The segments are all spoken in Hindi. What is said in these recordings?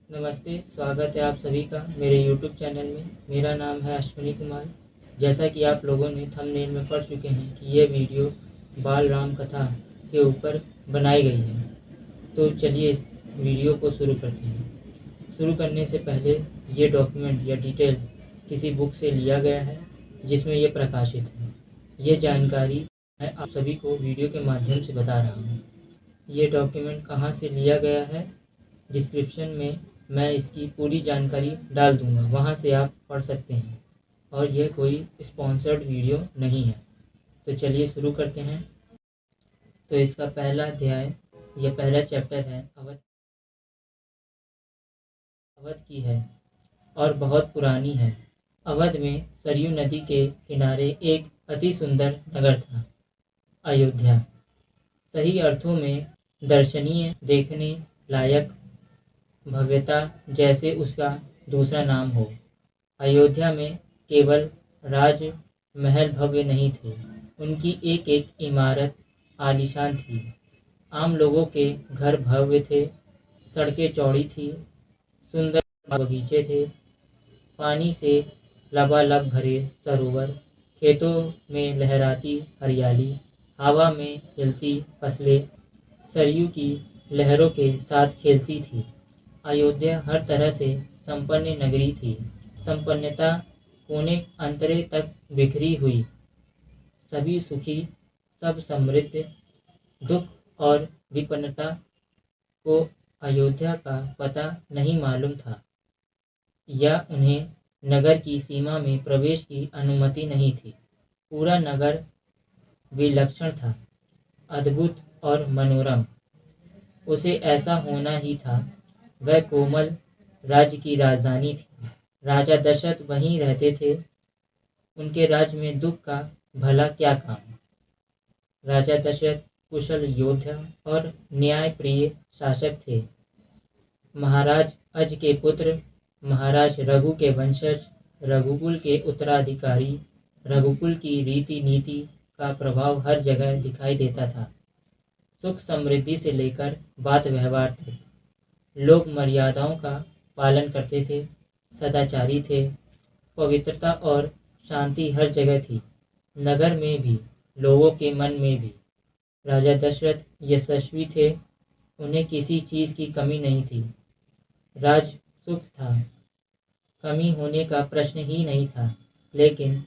नमस्ते, स्वागत है आप सभी का मेरे YouTube चैनल में। मेरा नाम है अश्विनी कुमार। जैसा कि आप लोगों ने थंबनेल में पढ़ चुके हैं कि ये वीडियो बाल राम कथा के ऊपर बनाई गई है। तो चलिए इस वीडियो को शुरू करते हैं। शुरू करने से पहले ये डॉक्यूमेंट या डिटेल किसी बुक से लिया गया है जिसमें ये प्रकाशित है। ये जानकारी मैं आप सभी को वीडियो के माध्यम से बता रहा हूँ। ये डॉक्यूमेंट कहाँ से लिया गया है, डिस्क्रिप्शन में मैं इसकी पूरी जानकारी डाल दूंगा, वहाँ से आप पढ़ सकते हैं। और यह कोई स्पॉन्सर्ड वीडियो नहीं है। तो चलिए शुरू करते हैं। तो इसका पहला अध्याय या पहला चैप्टर है अवध की है और बहुत पुरानी है। अवध में सरयू नदी के किनारे एक अति सुंदर नगर था, अयोध्या। सही अर्थों में दर्शनीय, देखने लायक, भव्यता जैसे उसका दूसरा नाम हो। अयोध्या में केवल राज महल भव्य नहीं थे, उनकी एक एक इमारत आलीशान थी। आम लोगों के घर भव्य थे, सड़कें चौड़ी थी, सुंदर बगीचे थे, पानी से लबालब भरे सरोवर, खेतों में लहराती हरियाली, हवा में हिलती फसलें सरयू की लहरों के साथ खेलती थी। अयोध्या हर तरह से संपन्न नगरी थी। संपन्नता कोने अंतरे तक बिखरी हुई, सभी सुखी, सब समृद्ध। दुख और विपन्नता को अयोध्या का पता नहीं मालूम था, या उन्हें नगर की सीमा में प्रवेश की अनुमति नहीं थी। पूरा नगर विलक्षण था, अद्भुत और मनोरम। उसे ऐसा होना ही था। वह कोमल राज्य की राजधानी थी। राजा दशरथ वहीं रहते थे। उनके राज्य में दुख का भला क्या काम। राजा दशरथ कुशल योद्धा और न्यायप्रिय शासक थे। महाराज अज के पुत्र, महाराज रघु के वंशज, रघुकुल के उत्तराधिकारी। रघुकुल की रीति नीति का प्रभाव हर जगह दिखाई देता था। सुख समृद्धि से लेकर बात व्यवहार थे। लोग मर्यादाओं का पालन करते थे, सदाचारी थे। पवित्रता और शांति हर जगह थी, नगर में भी, लोगों के मन में भी। राजा दशरथ यशस्वी थे, उन्हें किसी चीज़ की कमी नहीं थी। राज सुख था, कमी होने का प्रश्न ही नहीं था। लेकिन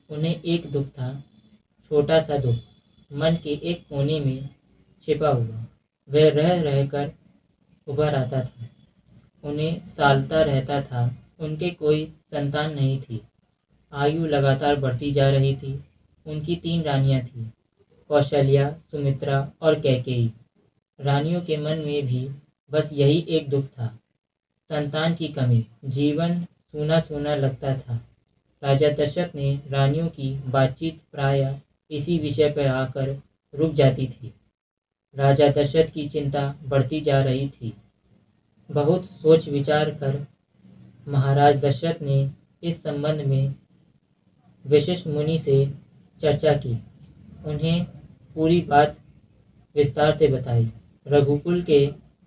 उन्हें एक दुख था, छोटा सा दुख, मन के एक कोने में छिपा हुआ। वह रह रहकर उभर आता था, उन्हें सालता रहता था। उनके कोई संतान नहीं थी। आयु लगातार बढ़ती जा रही थी। उनकी 3 रानियां थीं, कौशल्या, सुमित्रा और कैकेयी। रानियों के मन में भी बस यही एक दुख था, संतान की कमी। जीवन सूना सूना लगता था। राजा दशरथ ने रानियों की बातचीत प्रायः इसी विषय पर आकर रुक जाती थी। राजा दशरथ की चिंता बढ़ती जा रही थी। बहुत सोच विचार कर महाराज दशरथ ने इस संबंध में वशिष्ठ मुनि से चर्चा की। उन्हें पूरी बात विस्तार से बताई। रघुकुल के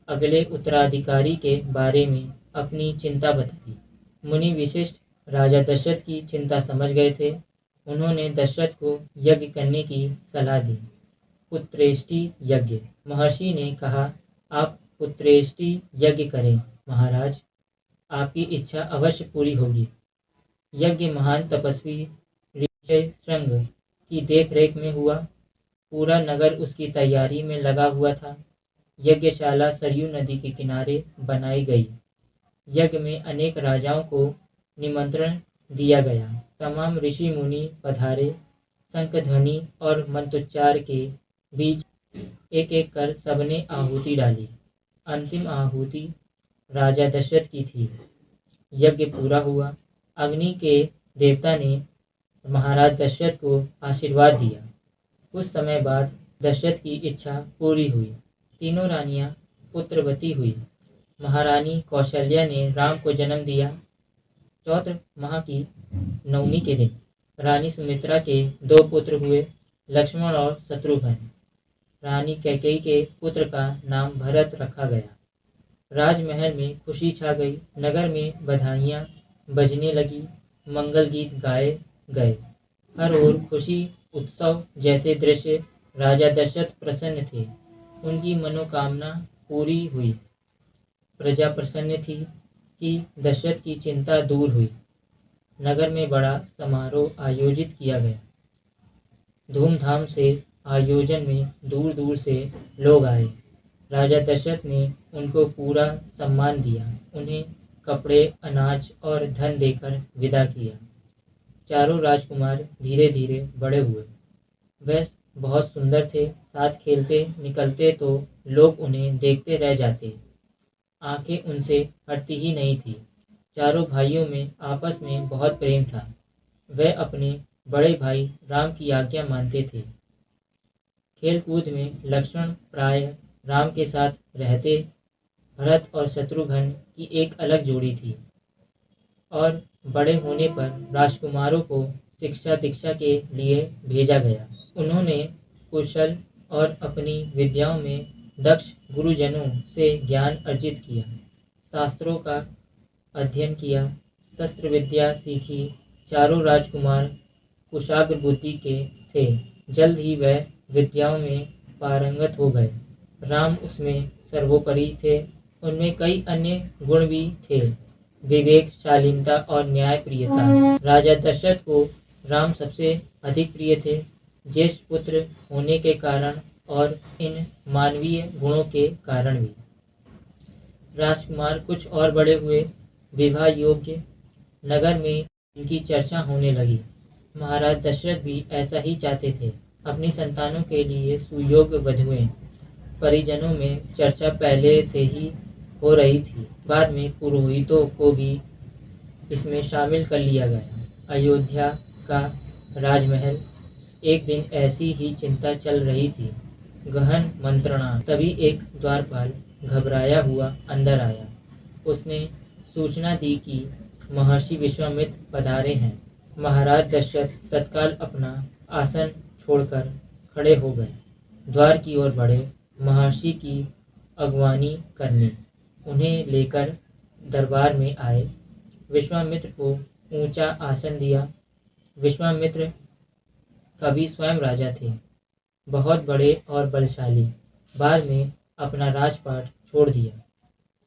अगले उत्तराधिकारी के बारे में अपनी चिंता बताई। मुनि विशिष्ट राजा दशरथ की चिंता समझ गए थे। उन्होंने दशरथ को यज्ञ करने की सलाह दी। पुत्रेष्टि यज्ञ। महर्षि ने कहा, आप पुत्रेष्टि यज्ञ करें महाराज, आपकी इच्छा अवश्य पूरी होगी। यज्ञ महान तपस्वी ऋषि श्रृंग की देखरेख में हुआ। पूरा नगर उसकी तैयारी में लगा हुआ था। यज्ञशाला सरयू नदी के किनारे बनाई गई। यज्ञ में अनेक राजाओं को निमंत्रण दिया गया। तमाम ऋषि मुनि पधारे। शंखध्वनि और मंत्रोच्चार के बीच एक एक कर सबने आहुति डाली। अंतिम आहुति राजा दशरथ की थी। यज्ञ पूरा हुआ। अग्नि के देवता ने महाराज दशरथ को आशीर्वाद दिया। कुछ समय बाद दशरथ की इच्छा पूरी हुई। तीनों रानियां पुत्रवती हुई। महारानी कौशल्या ने राम को जन्म दिया। चौत्र माह की नवमी के दिन रानी सुमित्रा के 2 पुत्र हुए, लक्ष्मण और शत्रुघ्न। रानी कैकेयी के पुत्र का नाम भरत रखा गया। राजमहल में खुशी छा गई। नगर में बधाइयाँ बजने लगी, मंगल गीत गाए गए। हर ओर खुशी उत्सव जैसे दृश्य। राजा दशरथ प्रसन्न थे, उनकी मनोकामना पूरी हुई। प्रजा प्रसन्न थी कि दशरथ की चिंता दूर हुई। नगर में बड़ा समारोह आयोजित किया गया। धूमधाम से आयोजन में दूर दूर से लोग आए। राजा दशरथ ने उनको पूरा सम्मान दिया, उन्हें कपड़े, अनाज और धन देकर विदा किया। चारों राजकुमार धीरे धीरे बड़े हुए। वह बहुत सुंदर थे, साथ खेलते निकलते तो लोग उन्हें देखते रह जाते। आंखें उनसे हटती ही नहीं थी। चारों भाइयों में आपस में बहुत प्रेम था। वह अपने बड़े भाई राम की आज्ञा मानते थे। खेल कूद में लक्ष्मण प्राय राम के साथ रहते। भरत और शत्रुघ्न की एक अलग जोड़ी थी और बड़े होने पर राजकुमारों को शिक्षा दीक्षा के लिए भेजा गया। उन्होंने कुशल और अपनी विद्याओं में दक्ष गुरुजनों से ज्ञान अर्जित किया, शास्त्रों का अध्ययन किया, शस्त्र विद्या सीखी। चारों राजकुमार कुशाग्र बुद्धि के थे। जल्द ही वह विद्याओं में पारंगत हो गए। राम उसमें सर्वोपरि थे। उनमें कई अन्य गुण भी थे, विवेक, शालीनता और न्यायप्रियता। राजा दशरथ को राम सबसे अधिक प्रिय थे। ज्येष्ठ पुत्र होने के कारण और इन मानवीय गुणों के कारण भी। राजकुमार कुछ और बड़े हुए, विवाह योग्य। नगर में इनकी चर्चा होने लगी। महाराज दशरथ भी ऐसा ही चाहते थे। अपनी संतानों के लिए सुयोग्य वधुएं। परिजनों में चर्चा पहले से ही हो रही थी। बाद में पुरोहितों को भी इसमें शामिल कर लिया गया। अयोध्या का राजमहल। एक दिन ऐसी ही चिंता चल रही थी, गहन मंत्रणा। तभी एक द्वारपाल घबराया हुआ अंदर आया। उसने सूचना दी कि महर्षि विश्वामित्र पधारे हैं। महाराज दशरथ तत्काल अपना आसन छोड़कर खड़े हो गए, द्वार की ओर बढ़े। महर्षि की अगवानी करने उन्हें लेकर दरबार में आए। विश्वामित्र को ऊंचा आसन दिया। विश्वामित्र कभी स्वयं राजा थे, बहुत बड़े और बलशाली। बाद में अपना राजपाट छोड़ दिया,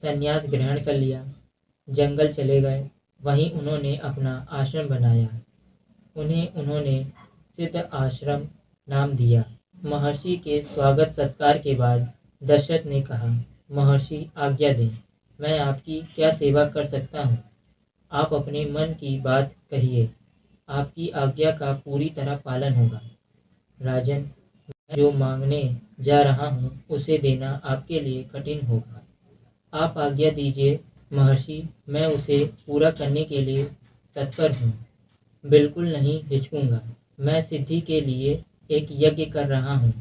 संन्यास ग्रहण कर लिया, जंगल चले गए। वहीं उन्होंने अपना आश्रम बनाया। उन्हें उन्होंने सिद्ध आश्रम नाम दिया। महर्षि के स्वागत सत्कार के बाद दशरथ ने कहा, महर्षि आज्ञा दें, मैं आपकी क्या सेवा कर सकता हूँ? आप अपने मन की बात कहिए, आपकी आज्ञा का पूरी तरह पालन होगा। राजन, मैं जो मांगने जा रहा हूँ उसे देना आपके लिए कठिन होगा। आप आज्ञा दीजिए महर्षि, मैं उसे पूरा करने के लिए तत्पर हूँ। बिल्कुल नहीं हिचकूंगा। मैं सिद्धि के लिए एक यज्ञ कर रहा हूँ।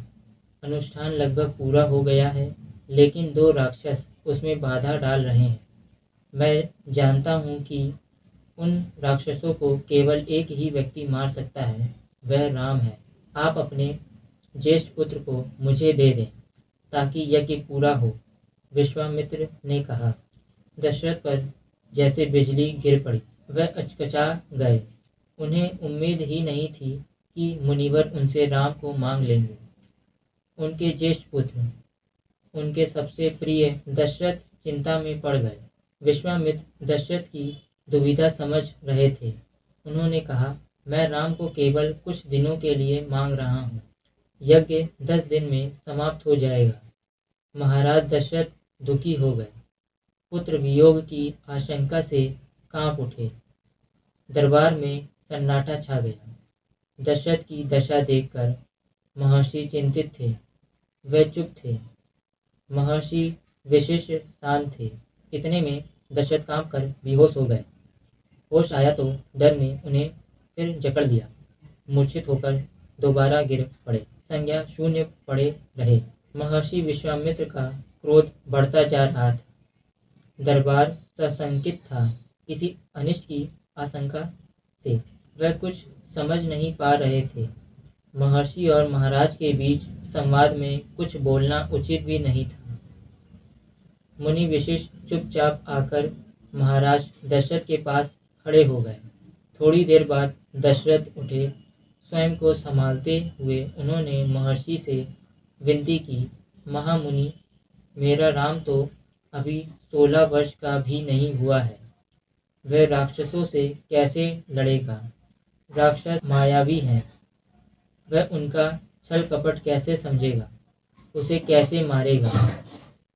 अनुष्ठान लगभग पूरा हो गया है, लेकिन 2 राक्षस उसमें बाधा डाल रहे हैं। मैं जानता हूँ कि उन राक्षसों को केवल एक ही व्यक्ति मार सकता है, वह राम है। आप अपने ज्येष्ठ पुत्र को मुझे दे दें ताकि यज्ञ पूरा हो। विश्वामित्र ने कहा। दशरथ पर जैसे बिजली गिर पड़ी। वह अचकचा गए। उन्हें उम्मीद ही नहीं थी कि मुनिवर उनसे राम को मांग लेंगे। उनके ज्येष्ठ पुत्र, उनके सबसे प्रिय दशरथ चिंता में पड़ गए। विश्वामित्र दशरथ की दुविधा समझ रहे थे। उन्होंने कहा, मैं राम को केवल कुछ दिनों के लिए मांग रहा हूँ। यज्ञ 10 दिन में समाप्त हो जाएगा। महाराज दशरथ दुखी हो गए। पुत्र वियोग की आशंका से कांप उठे। दरबार में सन्नाटा छा गया। दशरथ की दशा देखकर महर्षि चिंतित थे। वे चुप थे। महर्षि विशिष्ट शांत थे। इतने में दशरथ कांप कर बेहोश हो गए। होश आया तो डर ने उन्हें फिर जकड़ लिया। मूर्छित होकर दोबारा गिर पड़े। संज्ञा शून्य पड़े रहे। महर्षि विश्वामित्र का क्रोध बढ़ता जा रहा था। दरबार सशंकित था किसी अनिष्ट की आशंका से। वह कुछ समझ नहीं पा रहे थे। महर्षि और महाराज के बीच संवाद में कुछ बोलना उचित भी नहीं था। मुनि विशिष्ट चुपचाप आकर महाराज दशरथ के पास खड़े हो गए। थोड़ी देर बाद दशरथ उठे। स्वयं को संभालते हुए उन्होंने महर्षि से विनती की, महामुनि, मेरा राम तो अभी 16 वर्ष का भी नहीं हुआ है। वह राक्षसों से कैसे लड़ेगा? राक्षस मायावी हैं। वह उनका छल कपट कैसे समझेगा? उसे कैसे मारेगा?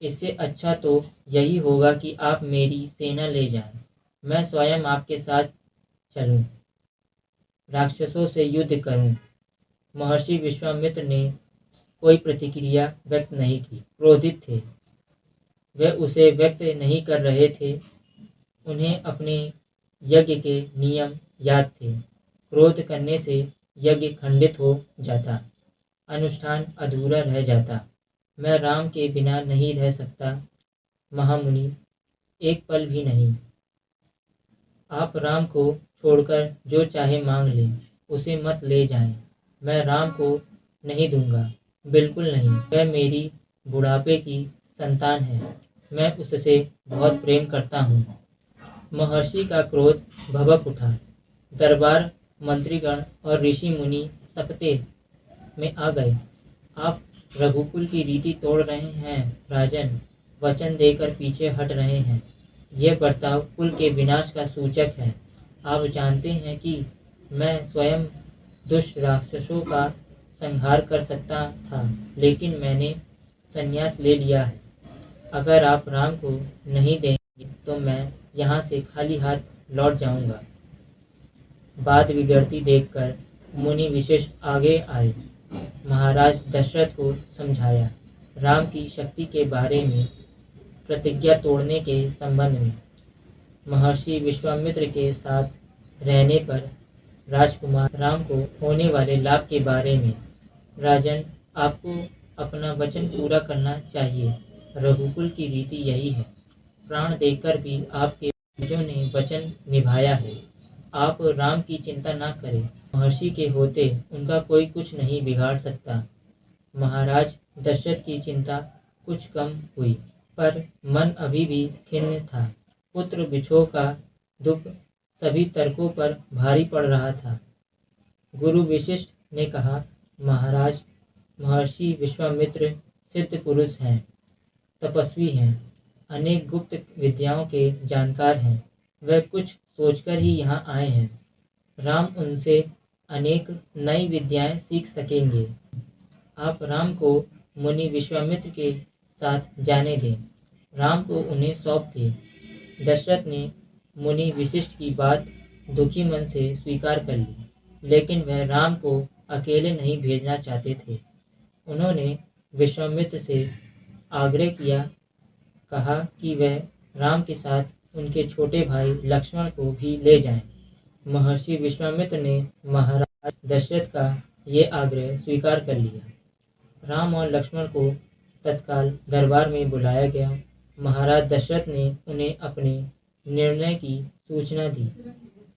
इससे अच्छा तो यही होगा कि आप मेरी सेना ले जाएं। मैं स्वयं आपके साथ चलूं, राक्षसों से युद्ध करूं। महर्षि विश्वामित्र ने कोई प्रतिक्रिया व्यक्त नहीं की। क्रोधित थे। वे उसे व्यक्त नहीं कर रहे थे। उन्हें अपने यज्ञ के नियम याद थे। क्रोध करने से यज्ञ खंडित हो जाता, अनुष्ठान अधूरा रह जाता। मैं राम के बिना नहीं रह सकता महामुनि, एक पल भी नहीं। आप राम को छोड़कर जो चाहे मांग लें, उसे मत ले जाएं। मैं राम को नहीं दूंगा, बिल्कुल नहीं। वह मेरी बुढ़ापे की संतान है। मैं उससे बहुत प्रेम करता हूँ। महर्षि का क्रोध भभक उठा। दरबार मंत्रीगण और ऋषि मुनि सकते में आ गए। आप रघुकुल की रीति तोड़ रहे हैं राजन, वचन देकर पीछे हट रहे हैं। यह बर्ताव कुल के विनाश का सूचक है। आप जानते हैं कि मैं स्वयं दुष्ट राक्षसों का संहार कर सकता था, लेकिन मैंने संन्यास ले लिया है। अगर आप राम को नहीं देंगे तो मैं यहाँ से खाली हाथ लौट जाऊंगा। बात बिगड़ती देखकर मुनि विशिष्ट आगे आए। महाराज दशरथ को समझाया। राम की शक्ति के बारे में, प्रतिज्ञा तोड़ने के संबंध में, महर्षि विश्वामित्र के साथ रहने पर राजकुमार राम को होने वाले लाभ के बारे में। राजन, आपको अपना वचन पूरा करना चाहिए। रघुकुल की रीति यही है। प्राण देकर भी आपके पूर्वजों ने वचन निभाया है। आप राम की चिंता ना करें। महर्षि के होते उनका कोई कुछ नहीं बिगाड़ सकता। महाराज दशरथ की चिंता कुछ कम हुई, पर मन अभी भी खिन्न था। पुत्र विछोह का दुख सभी तर्कों पर भारी पड़ रहा था। गुरु विशिष्ट ने कहा, महाराज, महर्षि विश्वामित्र सिद्ध पुरुष हैं, तपस्वी हैं, अनेक गुप्त विद्याओं के जानकार हैं। वह कुछ सोचकर ही यहाँ आए हैं। राम उनसे अनेक नई विद्याएं सीख सकेंगे। आप राम को मुनि विश्वामित्र के साथ जाने दें। राम को उन्हें सौंप दें। दशरथ ने मुनि विशिष्ट की बात दुखी मन से स्वीकार कर ली, लेकिन वह राम को अकेले नहीं भेजना चाहते थे। उन्होंने विश्वामित्र से आग्रह किया, कहा कि वह राम के साथ उनके छोटे भाई लक्ष्मण को भी ले जाएं। महर्षि विश्वामित्र ने महाराज दशरथ का ये आग्रह स्वीकार कर लिया। राम और लक्ष्मण को तत्काल दरबार में बुलाया गया। महाराज दशरथ ने उन्हें अपने निर्णय की सूचना दी।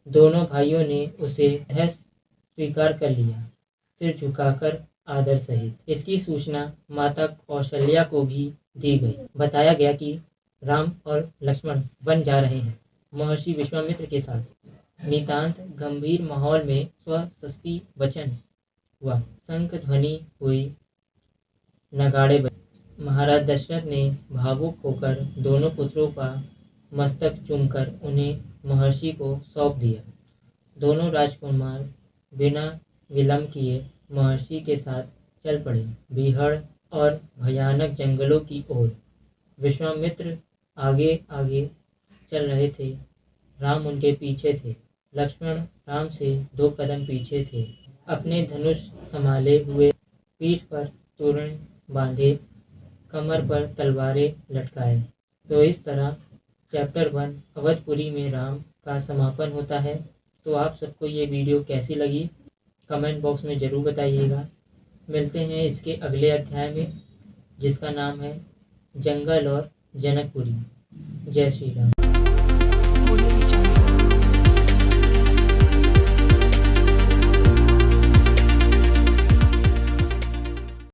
दोनों भाइयों ने उसे सहर्ष स्वीकार कर लिया, सिर झुकाकर आदर सहित। इसकी सूचना माता कौशल्या को भी दी गई। बताया गया कि राम और लक्ष्मण वन जा रहे हैं महर्षि विश्वामित्र के साथ। नितांत गंभीर माहौल में स्वस्ति वचन हुआ। शंख ध्वनि हुई, नगाड़े बजे। महाराज दशरथ ने भावुक होकर दोनों पुत्रों का मस्तक चूमकर उन्हें महर्षि को सौंप दिया। दोनों राजकुमार बिना विलंब किए महर्षि के साथ चल पड़े, बीहड़ और भयानक जंगलों की ओर। विश्वामित्र आगे आगे चल रहे थे। राम उनके पीछे थे। लक्ष्मण राम से 2 कदम पीछे थे, अपने धनुष संभाले हुए, पीठ पर तोरण बांधे, कमर पर तलवारें लटकाए। तो इस तरह चैप्टर 1 अवधपुरी में राम का समापन होता है। तो आप सबको ये वीडियो कैसी लगी कमेंट बॉक्स में ज़रूर बताइएगा। मिलते हैं इसके अगले अध्याय में, जिसका नाम है जंगल और जनकपुरी। जय श्री राम।